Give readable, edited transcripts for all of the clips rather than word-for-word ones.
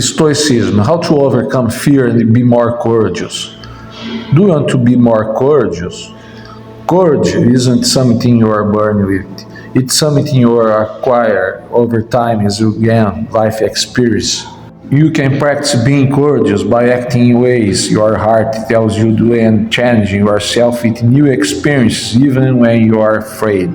Stoicism, how to overcome fear and be more courageous. Do you want to be more courageous? Courage isn't something you are born with. It's something you acquire over time as you gain life experience. You can practice being courageous by acting in ways your heart tells you to and challenging yourself with new experiences even when you are afraid.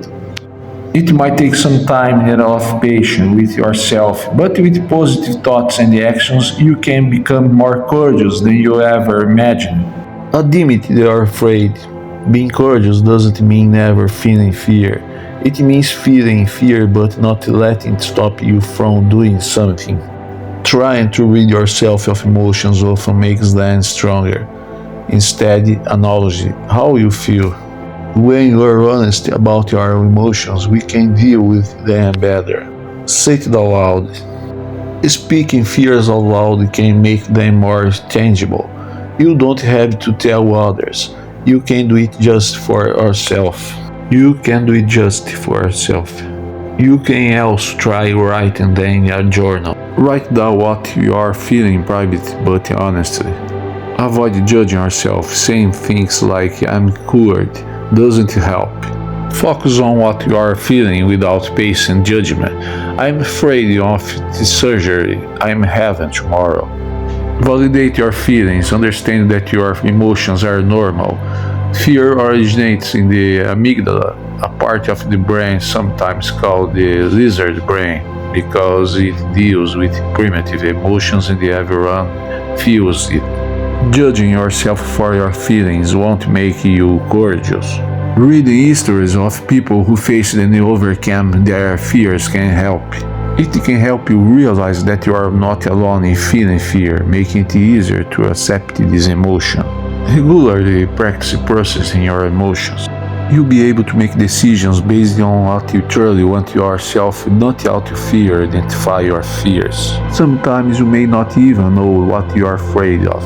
It might take some time and of patience with yourself, but with positive thoughts and actions, you can become more courageous than you ever imagined. Admit you are afraid. Being courageous doesn't mean never feeling fear. It means feeling fear but not letting it stop you from doing something. Trying to rid yourself of emotions often makes them stronger. Instead, acknowledge how you feel. When you are honest about your emotions, we can deal with them better. Say it out loud. Speaking fears out loud can make them more tangible. You don't have to tell others. You can do it just for yourself. You can also try writing them in a journal. Write down what you are feeling in private but honestly. Avoid judging yourself. Saying things like I'm cured doesn't help. Focus on what you are feeling without patient judgment. I'm afraid of the surgery I'm having tomorrow. Validate your feelings. Understand that your emotions are normal. Fear originates in the amygdala, a part of the brain sometimes called the lizard brain, because it deals with primitive emotions and everyone feels it. Judging yourself for your feelings won't make you courageous. Reading histories of people who faced and overcame their fears can help. It can help you realize that you are not alone in feeling fear, making it easier to accept this emotion. Regularly practice processing your emotions. You'll be able to make decisions based on what you truly want yourself, not out of fear. Identify your fears. Sometimes you may not even know what you are afraid of.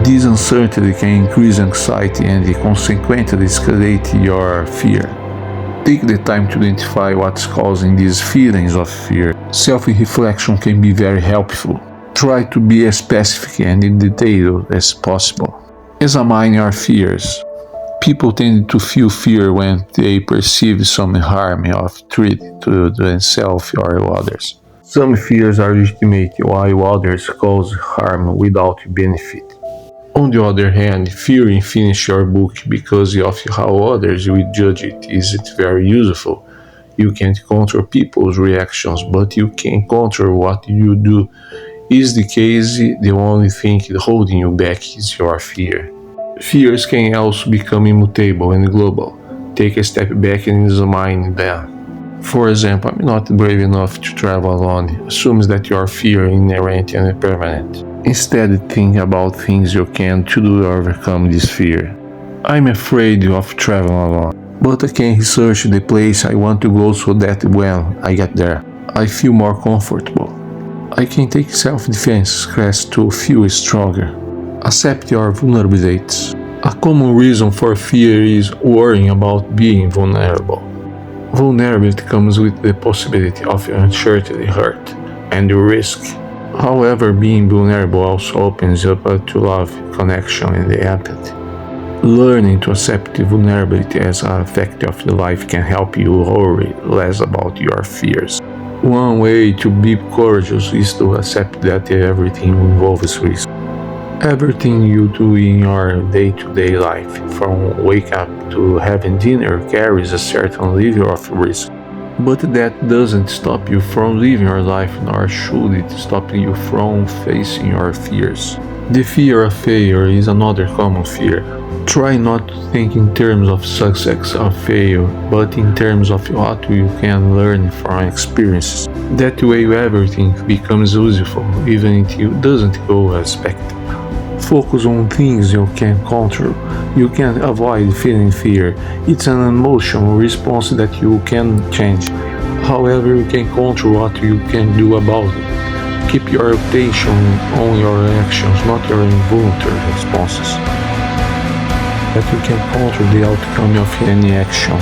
This uncertainty can increase anxiety and consequently escalate your fear. Take the time to identify what's causing these feelings of fear. Self-reflection can be very helpful. Try to be as specific and in detail as possible. Examine your fears. People tend to feel fear when they perceive some harm or threat to themselves or others. Some fears are legitimate while others cause harm without benefit. On the other hand, fearing finish your book because of how others will judge it isn't very useful. You can't control people's reactions, but you can control what you do. Is the case, the only thing holding you back is your fear. Fears can also become immutable and global. Take a step back and examine them. For example, I'm not brave enough to travel alone. Assumes that your fear is inherent and permanent. Instead, think about things you can do to overcome this fear. I'm afraid of traveling alone, but I can research the place I want to go so that when I get there, I feel more comfortable. I can take self-defense class to feel stronger. Accept your vulnerabilities. A common reason for fear is worrying about being vulnerable. Vulnerability comes with the possibility of uncertainty, hurt, and risk. However, being vulnerable also opens up to love, connection, and empathy. Learning to accept vulnerability as a fact of life can help you worry less about your fears. One way to be courageous is to accept that everything involves risk. Everything you do in your day-to-day life, from wake up to having dinner, carries a certain level of risk. But that doesn't stop you from living your life, nor should it stop you from facing your fears. The fear of failure is another common fear. Try not to think in terms of success or failure, but in terms of what you can learn from experiences. That way everything becomes useful, even if it doesn't go as expected. Focus on things you can control. You can avoid feeling fear. It's an emotional response that you can change. However, you can control what you can do about it. Keep your attention on your actions, not your involuntary responses. That you can control the outcome of any action.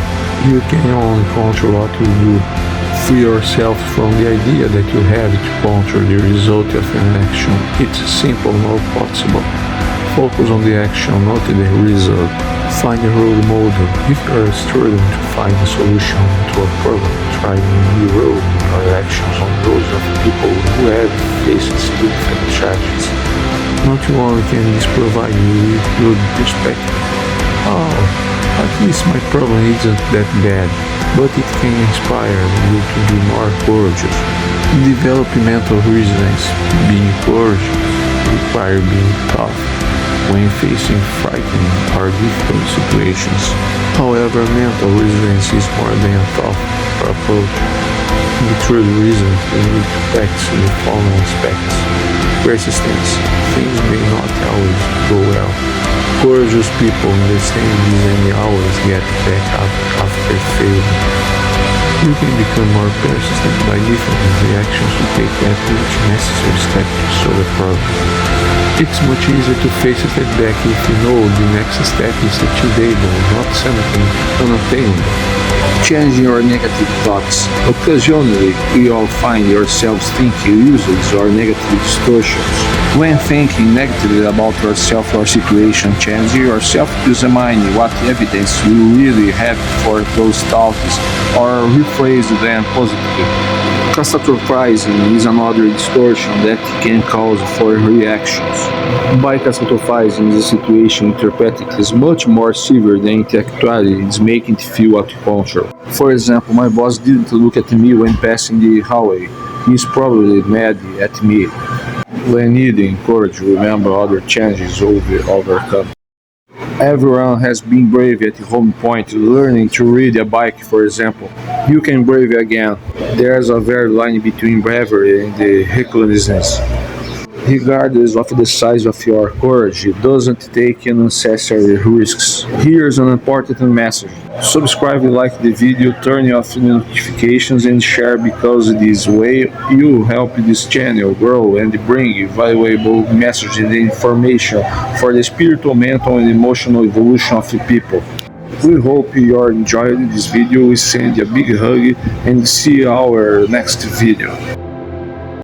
You can only control what you do. Free yourself from the idea that you have to control the result of an action. It's simple, not possible. Focus on the action, not the result. Find a role model. If you are struggling to find a solution to a problem, try a new role or actions on those of people who have faced significant challenges. Not only can this provide you with good perspective. Oh, at least my problem isn't that bad, but it can inspire you to be more courageous. Develop mental resilience. Being courageous requires being tough when facing frightening or difficult situations. However, mental resilience is more than a tough approach. The true resilience is need to practice the following aspects. Persistence. Things may not always go well. Courageous people understand this and they always get back up after failing. You can become more persistent by defining the actions to take each necessary step to solve a problem. It's much easier to face a setback if you know the next step is achievable, not something unattainable. Change your negative thoughts. Occasionally, we all find yourselves thinking useless or negative distortions. When thinking negatively about yourself or situation, challenge yourself to examine what evidence you really have for those thoughts or rephrase them positively. Catastrophizing is another distortion that can cause for reactions. By catastrophizing the situation, interpreting is much more severe than it actually is making it feel out of control. For example, my boss didn't look at me when passing the hallway. He's probably mad at me. When needing courage, remember other challenges overcome. Everyone has been brave at home point, learning to ride a bike, for example. You can brave again. There's a very line between bravery and the recklessness. Regardless of the size of your courage, it doesn't take unnecessary risks. Here's an important message. Subscribe, like the video, turn off notifications and share because this way you help this channel grow and bring valuable messages and information for the spiritual, mental and emotional evolution of people. We hope you are enjoying this video. We send a big hug and see our next video.